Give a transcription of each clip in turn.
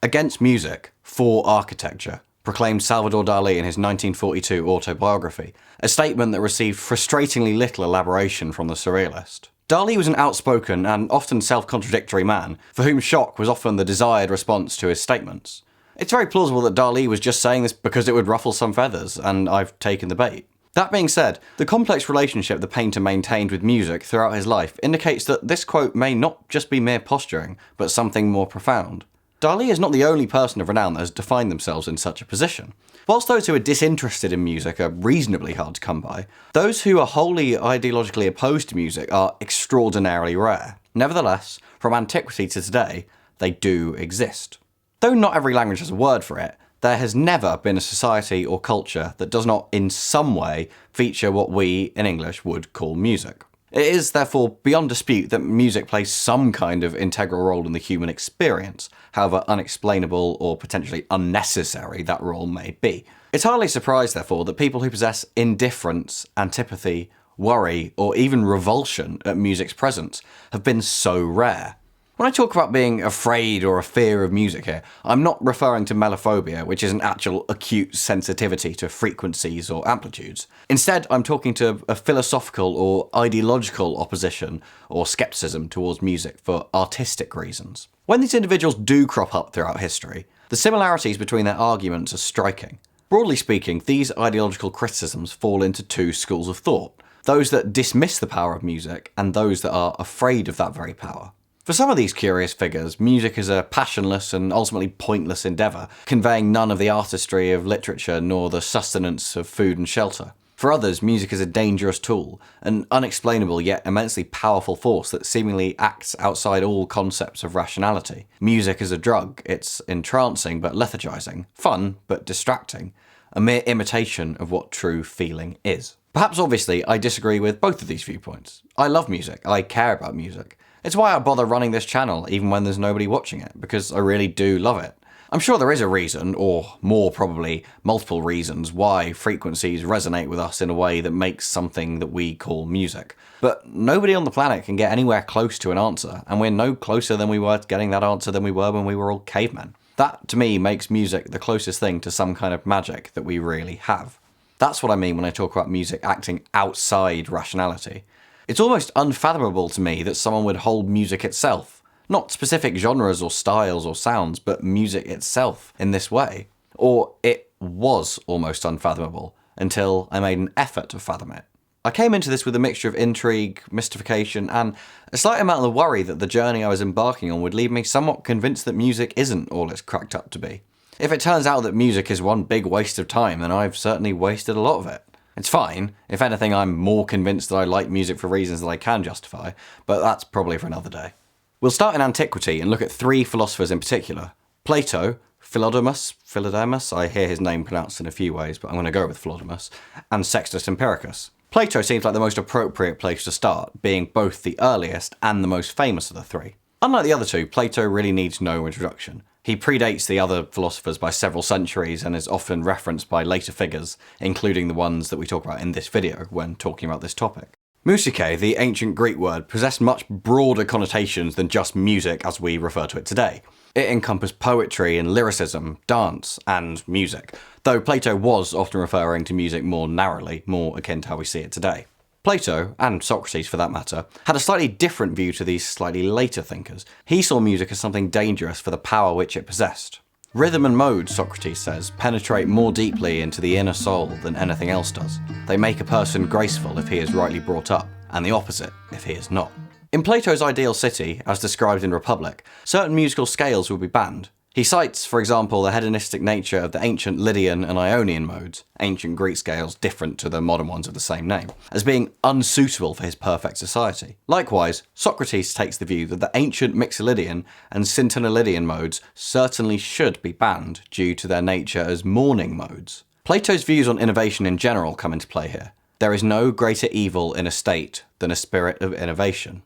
Against music, for architecture, proclaimed Salvador Dalí in his 1942 autobiography, a statement that received frustratingly little elaboration from the surrealist. Dalí was an outspoken and often self-contradictory man, for whom shock was often the desired response to his statements. It's very plausible that Dalí was just saying this because it would ruffle some feathers, and I've taken the bait. That being said, the complex relationship the painter maintained with music throughout his life indicates that this quote may not just be mere posturing, but something more profound. Dalí is not the only person of renown that has defined themselves in such a position. Whilst those who are disinterested in music are reasonably hard to come by, those who are wholly ideologically opposed to music are extraordinarily rare. Nevertheless, from antiquity to today, they do exist. Though not every language has a word for it, there has never been a society or culture that does not in some way feature what we, in English, would call music. It is, therefore, beyond dispute that music plays some kind of integral role in the human experience, however unexplainable or potentially unnecessary that role may be. It's hardly a surprise, therefore, that people who possess indifference, antipathy, worry, or even revulsion at music's presence have been so rare. When I talk about being afraid or a fear of music here, I'm not referring to melophobia, which is an actual acute sensitivity to frequencies or amplitudes. Instead, I'm talking to a philosophical or ideological opposition or skepticism towards music for artistic reasons. When these individuals do crop up throughout history, the similarities between their arguments are striking. Broadly speaking, these ideological criticisms fall into two schools of thought: those that dismiss the power of music and those that are afraid of that very power. For some of these curious figures, music is a passionless and ultimately pointless endeavour, conveying none of the artistry of literature nor the sustenance of food and shelter. For others, music is a dangerous tool, an unexplainable yet immensely powerful force that seemingly acts outside all concepts of rationality. Music is a drug. It's entrancing but lethargizing, fun but distracting, a mere imitation of what true feeling is. Perhaps obviously, I disagree with both of these viewpoints. I love music. I care about music. It's why I bother running this channel even when there's nobody watching it, because I really do love it. I'm sure there is a reason, or more probably multiple reasons, why frequencies resonate with us in a way that makes something that we call music. But nobody on the planet can get anywhere close to an answer, and we're no closer than we were to getting that answer than we were when we were all cavemen. That, to me, makes music the closest thing to some kind of magic that we really have. That's what I mean when I talk about music acting outside rationality. It's almost unfathomable to me that someone would hold music itself, not specific genres or styles or sounds, but music itself in this way. Or it was almost unfathomable until I made an effort to fathom it. I came into this with a mixture of intrigue, mystification, and a slight amount of worry that the journey I was embarking on would leave me somewhat convinced that music isn't all it's cracked up to be. If it turns out that music is one big waste of time, then I've certainly wasted a lot of it. It's fine. If anything, I'm more convinced that I like music for reasons that I can justify, but that's probably for another day. We'll start in antiquity and look at three philosophers in particular: Plato, Philodemus, I hear his name pronounced in a few ways, but I'm going to go with Philodemus, and Sextus Empiricus. Plato seems like the most appropriate place to start, being both the earliest and the most famous of the three. Unlike the other two, Plato really needs no introduction. He predates the other philosophers by several centuries and is often referenced by later figures, including the ones that we talk about in this video when talking about this topic. Musike, the ancient Greek word, possessed much broader connotations than just music as we refer to it today. It encompassed poetry and lyricism, dance, and music, though Plato was often referring to music more narrowly, more akin to how we see it today. Plato, and Socrates for that matter, had a slightly different view to these slightly later thinkers. He saw music as something dangerous for the power which it possessed. Rhythm and mode, Socrates says, penetrate more deeply into the inner soul than anything else does. They make a person graceful if he is rightly brought up, and the opposite if he is not. In Plato's ideal city, as described in Republic, certain musical scales would be banned. He cites, for example, the hedonistic nature of the ancient Lydian and Ionian modes, ancient Greek scales different to the modern ones of the same name, as being unsuitable for his perfect society. Likewise, Socrates takes the view that the ancient Mixolydian and Syntonolydian modes certainly should be banned due to their nature as mourning modes. Plato's views on innovation in general come into play here. There is no greater evil in a state than a spirit of innovation.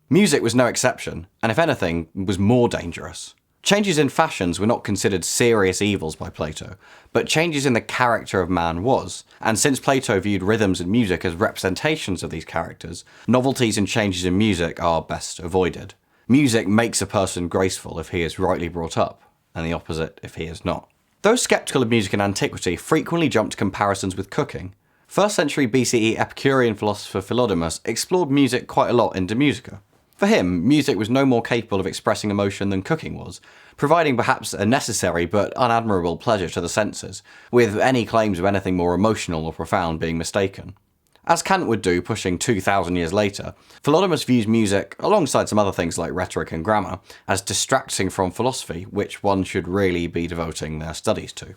Music was no exception, and if anything, was more dangerous. Changes in fashions were not considered serious evils by Plato, but changes in the character of man was, and since Plato viewed rhythms and music as representations of these characters, novelties and changes in music are best avoided. Music makes a person graceful if he is rightly brought up, and the opposite if he is not. Those sceptical of music in antiquity frequently jumped to comparisons with cooking. 1st century BCE Epicurean philosopher Philodemus explored music quite a lot in De Musica. For him, music was no more capable of expressing emotion than cooking was, providing perhaps a necessary but unadmirable pleasure to the senses, with any claims of anything more emotional or profound being mistaken. As Kant would do pushing 2,000 years later, Philodemus views music, alongside some other things like rhetoric and grammar, as distracting from philosophy, which one should really be devoting their studies to.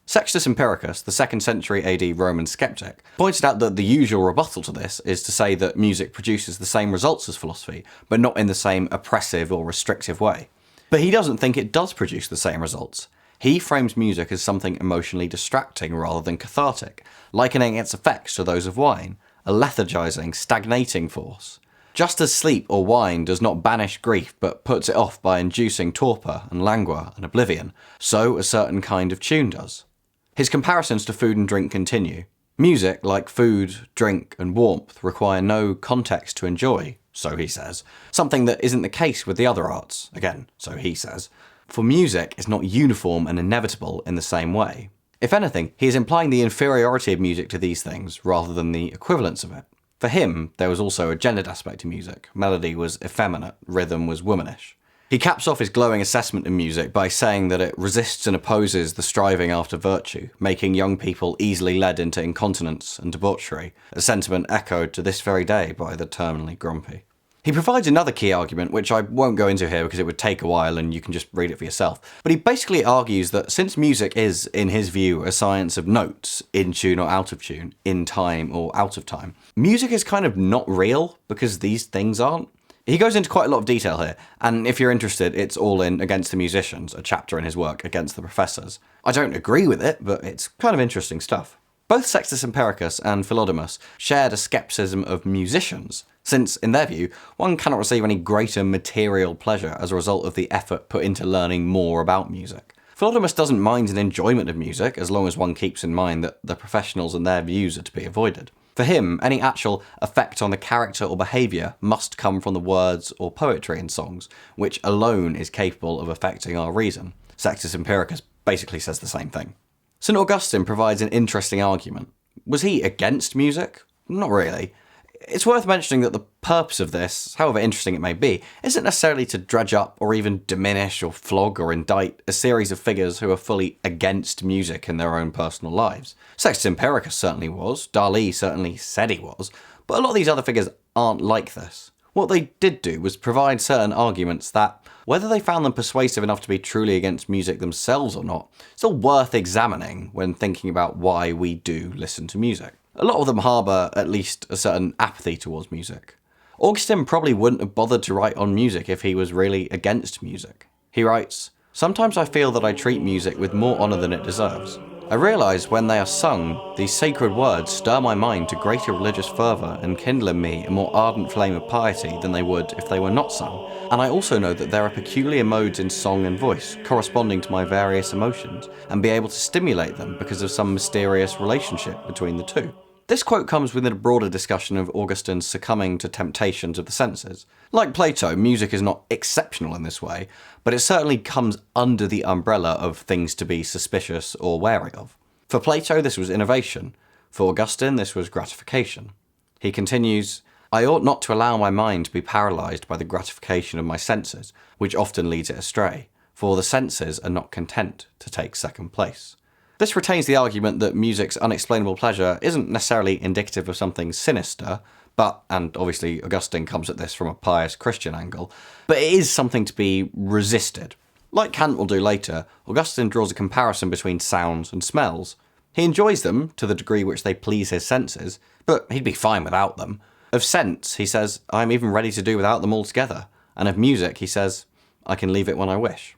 Sextus Empiricus, the 2nd century AD Roman skeptic, pointed out that the usual rebuttal to this is to say that music produces the same results as philosophy, but not in the same oppressive or restrictive way. But he doesn't think it does produce the same results. He frames music as something emotionally distracting rather than cathartic, likening its effects to those of wine, a lethargizing, stagnating force. Just as sleep or wine does not banish grief but puts it off by inducing torpor and languor and oblivion, so a certain kind of tune does. His comparisons to food and drink continue. Music, like food, drink, and warmth, require no context to enjoy, so he says, something that isn't the case with the other arts, again, so he says. For music is not uniform and inevitable in the same way. If anything, he is implying the inferiority of music to these things rather than the equivalence of it. For him, there was also a gendered aspect to music. Melody was effeminate, rhythm was womanish. He caps off his glowing assessment of music by saying that it resists and opposes the striving after virtue, making young people easily led into incontinence and debauchery, a sentiment echoed to this very day by the terminally grumpy. He provides another key argument, which I won't go into here because it would take a while and you can just read it for yourself, but he basically argues that since music is, in his view, a science of notes, in tune or out of tune, in time or out of time, music is kind of not real because these things aren't. He goes into quite a lot of detail here, and if you're interested, it's all in Against the Musicians, a chapter in his work Against the Professors. I don't agree with it, but it's kind of interesting stuff. Both Sextus Empiricus and Philodemus shared a skepticism of musicians, since, in their view, one cannot receive any greater material pleasure as a result of the effort put into learning more about music. Philodemus doesn't mind an enjoyment of music, as long as one keeps in mind that the professionals and their views are to be avoided. For him, any actual effect on the character or behaviour must come from the words or poetry in songs, which alone is capable of affecting our reason. Sextus Empiricus basically says the same thing. St. Augustine provides an interesting argument. Was he against music? Not really. It's worth mentioning that the purpose of this, however interesting it may be, isn't necessarily to dredge up or even diminish or flog or indict a series of figures who are fully against music in their own personal lives. Sextus Empiricus certainly was, Dali certainly said he was, but a lot of these other figures aren't like this. What they did do was provide certain arguments that, whether they found them persuasive enough to be truly against music themselves or not, still worth examining when thinking about why we do listen to music. A lot of them harbour at least a certain apathy towards music. Augustine probably wouldn't have bothered to write on music if he was really against music. He writes, "Sometimes I feel that I treat music with more honour than it deserves. I realise when they are sung, these sacred words stir my mind to greater religious fervour and kindle in me a more ardent flame of piety than they would if they were not sung. And I also know that there are peculiar modes in song and voice corresponding to my various emotions, and be able to stimulate them because of some mysterious relationship between the two." This quote comes within a broader discussion of Augustine's succumbing to temptations of the senses. Like Plato, music is not exceptional in this way, but it certainly comes under the umbrella of things to be suspicious or wary of. For Plato, this was innovation. For Augustine, this was gratification. He continues, "I ought not to allow my mind to be paralysed by the gratification of my senses, which often leads it astray, for the senses are not content to take second place." This retains the argument that music's unexplainable pleasure isn't necessarily indicative of something sinister, but, and obviously Augustine comes at this from a pious Christian angle, but it is something to be resisted. Like Kant will do later, Augustine draws a comparison between sounds and smells. He enjoys them to the degree which they please his senses, but he'd be fine without them. Of scents, he says, "I'm even ready to do without them altogether," and of music, he says, "I can leave it when I wish."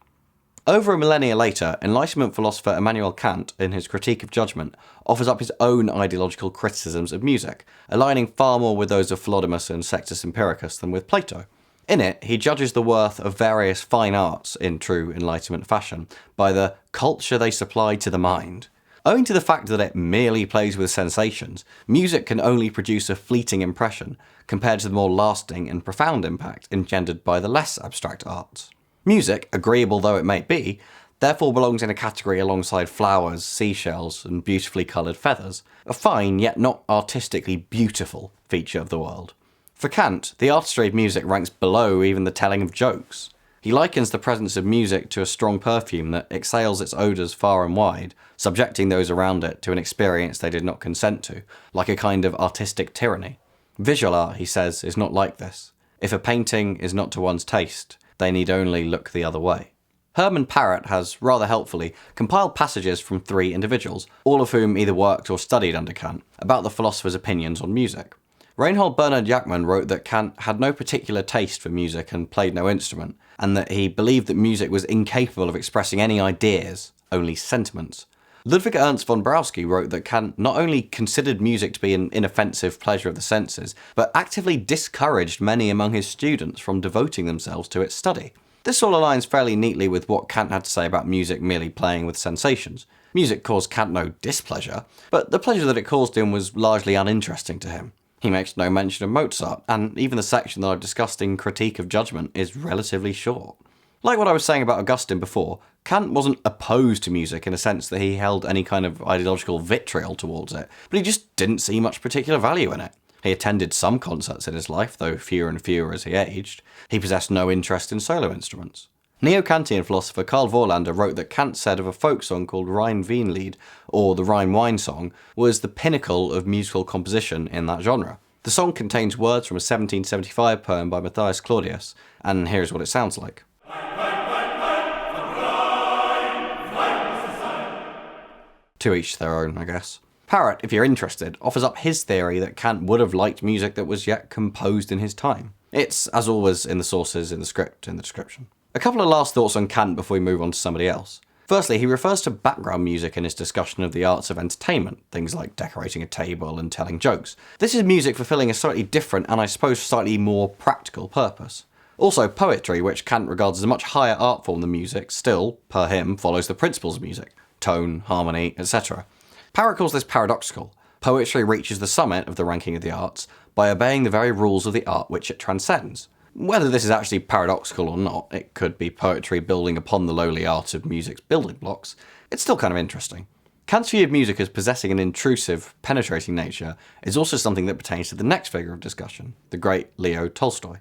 Over a millennia later, Enlightenment philosopher Immanuel Kant, in his Critique of Judgment, offers up his own ideological criticisms of music, aligning far more with those of Philodemus and Sextus Empiricus than with Plato. In it, he judges the worth of various fine arts, in true Enlightenment fashion, by the culture they supply to the mind. Owing to the fact that it merely plays with sensations, music can only produce a fleeting impression, compared to the more lasting and profound impact engendered by the less abstract arts. Music, agreeable though it may be, therefore belongs in a category alongside flowers, seashells, and beautifully coloured feathers, a fine yet not artistically beautiful feature of the world. For Kant, the artistry of music ranks below even the telling of jokes. He likens the presence of music to a strong perfume that exhales its odours far and wide, subjecting those around it to an experience they did not consent to, like a kind of artistic tyranny. Visual art, he says, is not like this. If a painting is not to one's taste, they need only look the other way. Herman Parrott has, rather helpfully, compiled passages from 3 individuals, all of whom either worked or studied under Kant, about the philosopher's opinions on music. Reinhold Bernhard Jackman wrote that Kant had no particular taste for music and played no instrument, and that he believed that music was incapable of expressing any ideas, only sentiments. Ludwig Ernst von Brauski wrote that Kant not only considered music to be an inoffensive pleasure of the senses, but actively discouraged many among his students from devoting themselves to its study. This all aligns fairly neatly with what Kant had to say about music merely playing with sensations. Music caused Kant no displeasure, but the pleasure that it caused him was largely uninteresting to him. He makes no mention of Mozart, and even the section that I've discussed in Critique of Judgment is relatively short. Like what I was saying about Augustine before, Kant wasn't opposed to music in a sense that he held any kind of ideological vitriol towards it, but he just didn't see much particular value in it. He attended some concerts in his life, though fewer and fewer as he aged. He possessed no interest in solo instruments. Neo-Kantian philosopher Karl Vorlander wrote that Kant said of a folk song called Rhine-Wien-Lied, or the Rhine-Wine Song, was the pinnacle of musical composition in that genre. The song contains words from a 1775 poem by Matthias Claudius, and here's what it sounds like. To each their own, I guess. Parrott, if you're interested, offers up his theory that Kant would have liked music that was yet composed in his time. It's, as always, in the sources, in the script, in the description. A couple of last thoughts on Kant before we move on to somebody else. Firstly, he refers to background music in his discussion of the arts of entertainment, things like decorating a table and telling jokes. This is music fulfilling a slightly different and I suppose slightly more practical purpose. Also, poetry, which Kant regards as a much higher art form than music, still, per him, follows the principles of music. Tone, harmony, etc. Parrott calls this paradoxical. Poetry reaches the summit of the ranking of the arts by obeying the very rules of the art which it transcends. Whether this is actually paradoxical or not, it could be poetry building upon the lowly art of music's building blocks, it's still kind of interesting. Kant's view of music as possessing an intrusive, penetrating nature is also something that pertains to the next figure of discussion, the great Leo Tolstoy.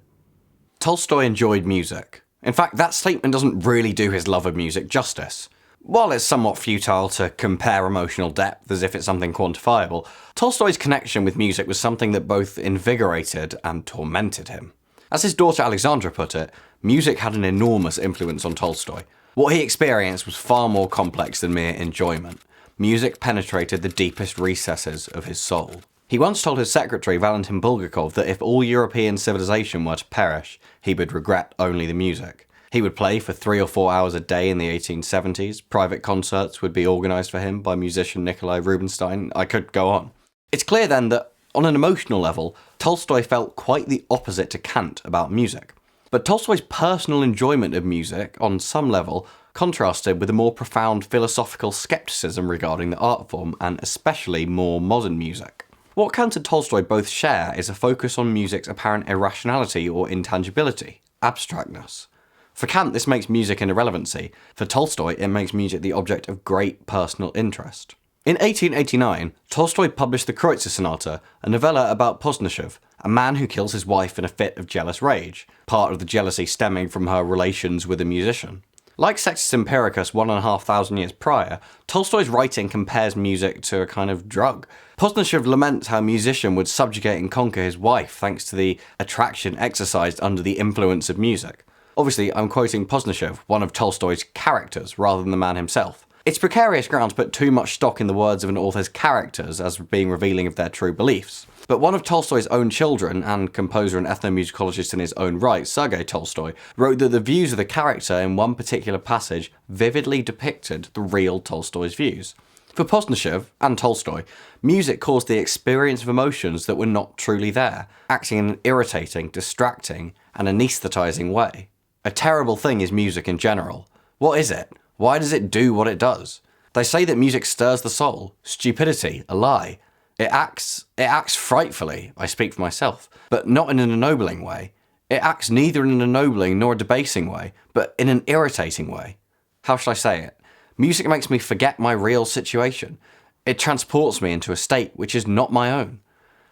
Tolstoy enjoyed music. In fact, that statement doesn't really do his love of music justice. While it's somewhat futile to compare emotional depth as if it's something quantifiable, Tolstoy's connection with music was something that both invigorated and tormented him. As his daughter Alexandra put it, music had an enormous influence on Tolstoy. What he experienced was far more complex than mere enjoyment. Music penetrated the deepest recesses of his soul. He once told his secretary, Valentin Bulgakov, that if all European civilization were to perish, he would regret only the music. He would play for 3 or 4 hours a day in the 1870s, private concerts would be organised for him by musician Nikolai Rubinstein, I could go on. It's clear then that, on an emotional level, Tolstoy felt quite the opposite to Kant about music. But Tolstoy's personal enjoyment of music, on some level, contrasted with a more profound philosophical scepticism regarding the art form, and especially more modern music. What Kant and Tolstoy both share is a focus on music's apparent irrationality or intangibility, abstractness. For Kant, this makes music an irrelevancy. For Tolstoy, it makes music the object of great personal interest. In 1889, Tolstoy published the Kreutzer Sonata, a novella about Posdnichev, a man who kills his wife in a fit of jealous rage, part of the jealousy stemming from her relations with a musician. Like Sextus Empiricus 1,500 years prior, Tolstoy's writing compares music to a kind of drug. Posdnichev laments how a musician would subjugate and conquer his wife thanks to the attraction exercised under the influence of music. Obviously, I'm quoting Posdnichev, one of Tolstoy's characters, rather than the man himself. It's precarious ground to put too much stock in the words of an author's characters as being revealing of their true beliefs. But one of Tolstoy's own children, and composer and ethnomusicologist in his own right, Sergei Tolstoy, wrote that the views of the character in one particular passage vividly depicted the real Tolstoy's views. For Posdnichev, and Tolstoy, music caused the experience of emotions that were not truly there, acting in an irritating, distracting, and anaesthetising way. A terrible thing is music in general. What is it? Why does it do what it does? They say that music stirs the soul. Stupidity, a lie. It acts frightfully, I speak for myself, but not in an ennobling way. It acts neither in an ennobling nor a debasing way, but in an irritating way. How should I say it? Music makes me forget my real situation. It transports me into a state which is not my own.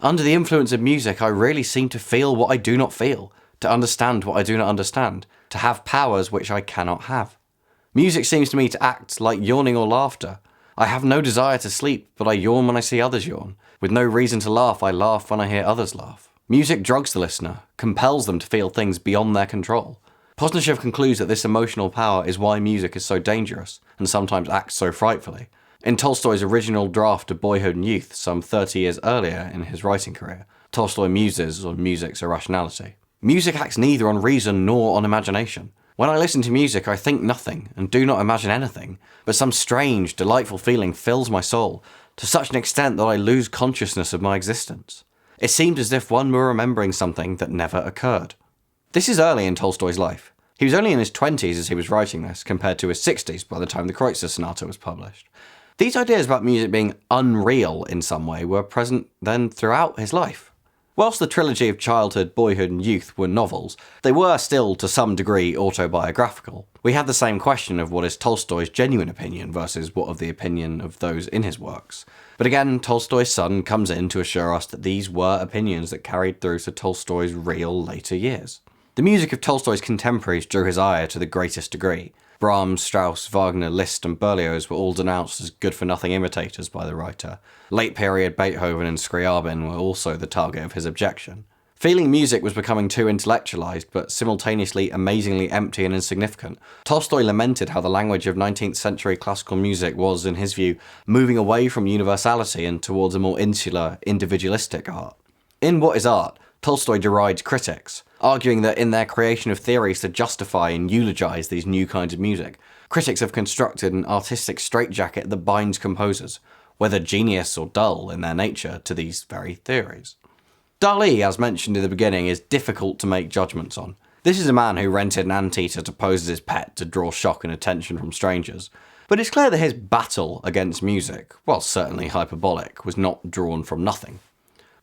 Under the influence of music, I really seem to feel what I do not feel, to understand what I do not understand, to have powers which I cannot have. Music seems to me to act like yawning or laughter. I have no desire to sleep, but I yawn when I see others yawn. With no reason to laugh, I laugh when I hear others laugh. Music drugs the listener, compels them to feel things beyond their control. Posnichev concludes that this emotional power is why music is so dangerous, and sometimes acts so frightfully. In Tolstoy's original draft of Boyhood and Youth, some 30 years earlier in his writing career, Tolstoy muses on music's irrationality. Music acts neither on reason nor on imagination. When I listen to music, I think nothing, and do not imagine anything, but some strange, delightful feeling fills my soul, to such an extent that I lose consciousness of my existence. It seemed as if one were remembering something that never occurred. This is early in Tolstoy's life. He was only in his 20s as he was writing this, compared to his 60s by the time the Kreutzer Sonata was published. These ideas about music being unreal in some way were present then throughout his life. Whilst the trilogy of childhood, boyhood and youth were novels, they were still to some degree autobiographical. We had the same question of what is Tolstoy's genuine opinion versus what of the opinion of those in his works. But again, Tolstoy's son comes in to assure us that these were opinions that carried through to Tolstoy's real later years. The music of Tolstoy's contemporaries drew his ire to the greatest degree. Brahms, Strauss, Wagner, Liszt and Berlioz were all denounced as good-for-nothing imitators by the writer. Late-period Beethoven and Scriabin were also the target of his objection. Feeling music was becoming too intellectualized, but simultaneously amazingly empty and insignificant, Tolstoy lamented how the language of 19th century classical music was, in his view, moving away from universality and towards a more insular, individualistic art. In What is Art?, Tolstoy derides critics, arguing that in their creation of theories to justify and eulogize these new kinds of music, critics have constructed an artistic straitjacket that binds composers, whether genius or dull in their nature, to these very theories. Dali, as mentioned in the beginning, is difficult to make judgments on. This is a man who rented an anteater to pose as his pet to draw shock and attention from strangers. But it's clear that his battle against music, while certainly hyperbolic, was not drawn from nothing.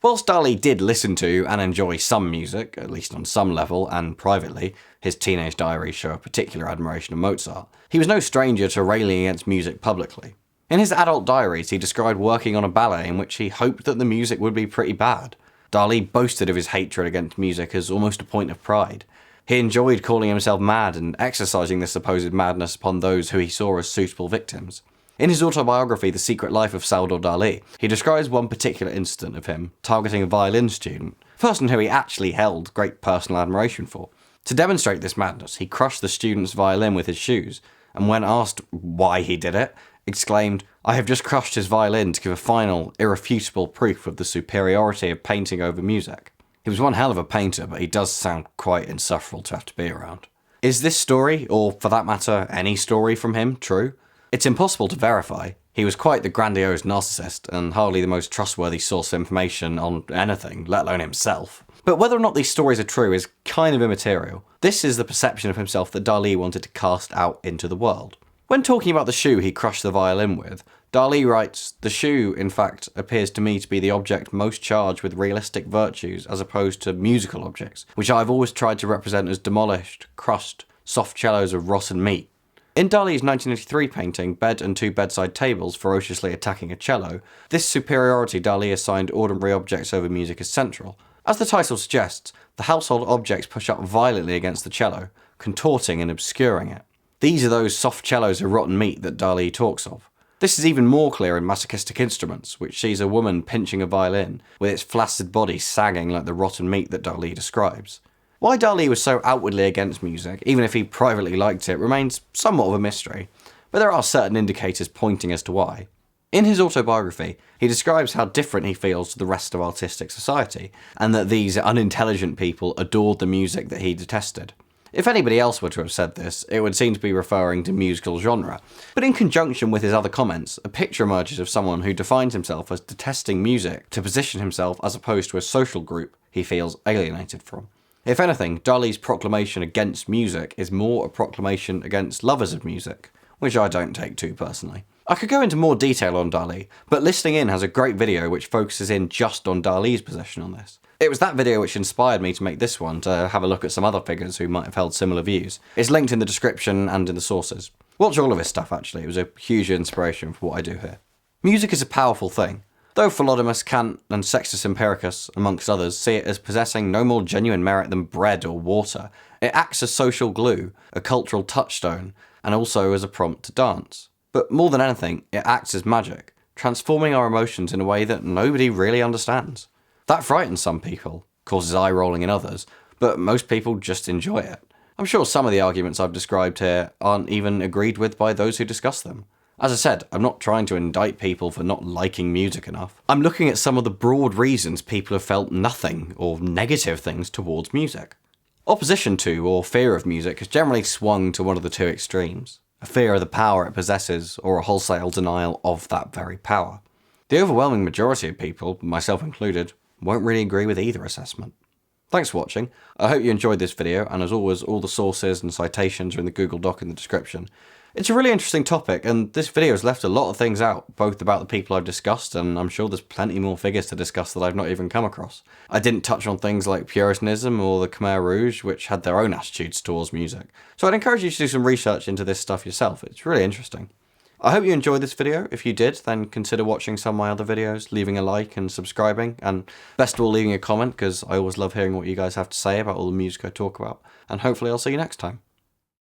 Whilst Dali did listen to and enjoy some music, at least on some level, and privately, his teenage diaries show a particular admiration of Mozart, he was no stranger to railing against music publicly. In his adult diaries, he described working on a ballet in which he hoped that the music would be pretty bad. Dali boasted of his hatred against music as almost a point of pride. He enjoyed calling himself mad and exercising this supposed madness upon those who he saw as suitable victims. In his autobiography, The Secret Life of Salvador Dalí, he describes one particular incident of him targeting a violin student, a person who he actually held great personal admiration for. To demonstrate this madness, he crushed the student's violin with his shoes, and when asked why he did it, exclaimed, "I have just crushed his violin to give a final, irrefutable proof of the superiority of painting over music." He was one hell of a painter, but he does sound quite insufferable to have to be around. Is this story, or for that matter, any story from him, true? It's impossible to verify. He was quite the grandiose narcissist, and hardly the most trustworthy source of information on anything, let alone himself. But whether or not these stories are true is kind of immaterial. This is the perception of himself that Dalí wanted to cast out into the world. When talking about the shoe he crushed the violin with, Dalí writes, "The shoe, in fact, appears to me to be the object most charged with realistic virtues as opposed to musical objects, which I have always tried to represent as demolished, crushed, soft cellos of rotten meat." In Dalí's 1983 painting, Bed and Two Bedside Tables ferociously attacking a cello, this superiority Dalí assigned ordinary objects over music is central. As the title suggests, the household objects push up violently against the cello, contorting and obscuring it. These are those soft cellos of rotten meat that Dalí talks of. This is even more clear in Masochistic Instruments, which sees a woman pinching a violin, with its flaccid body sagging like the rotten meat that Dalí describes. Why Dalí was so outwardly against music, even if he privately liked it, remains somewhat of a mystery, but there are certain indicators pointing as to why. In his autobiography, he describes how different he feels to the rest of artistic society, and that these unintelligent people adored the music that he detested. If anybody else were to have said this, it would seem to be referring to musical genre, but in conjunction with his other comments, a picture emerges of someone who defines himself as detesting music to position himself as opposed to a social group he feels alienated from. If anything, Dalí's proclamation against music is more a proclamation against lovers of music, which I don't take too personally. I could go into more detail on Dalí, but Listening In has a great video which focuses in just on Dalí's position on this. It was that video which inspired me to make this one, to have a look at some other figures who might have held similar views. It's linked in the description and in the sources. Watch all of his stuff actually, it was a huge inspiration for what I do here. Music is a powerful thing. Though Philodemus, Kant and Sextus Empiricus, amongst others, see it as possessing no more genuine merit than bread or water, it acts as social glue, a cultural touchstone, and also as a prompt to dance. But more than anything, it acts as magic, transforming our emotions in a way that nobody really understands. That frightens some people, causes eye-rolling in others, but most people just enjoy it. I'm sure some of the arguments I've described here aren't even agreed with by those who discuss them. As I said, I'm not trying to indict people for not liking music enough. I'm looking at some of the broad reasons people have felt nothing or negative things towards music. Opposition to or fear of music has generally swung to one of the two extremes. A fear of the power it possesses or a wholesale denial of that very power. The overwhelming majority of people, myself included, won't really agree with either assessment. Thanks for watching. I hope you enjoyed this video, and as always, all the sources and citations are in the Google Doc in the description. It's a really interesting topic, and this video has left a lot of things out, both about the people I've discussed, and I'm sure there's plenty more figures to discuss that I've not even come across. I didn't touch on things like Puritanism or the Khmer Rouge, which had their own attitudes towards music. So I'd encourage you to do some research into this stuff yourself, it's really interesting. I hope you enjoyed this video. If you did, then consider watching some of my other videos, leaving a like and subscribing, and best of all leaving a comment, because I always love hearing what you guys have to say about all the music I talk about, and hopefully I'll see you next time.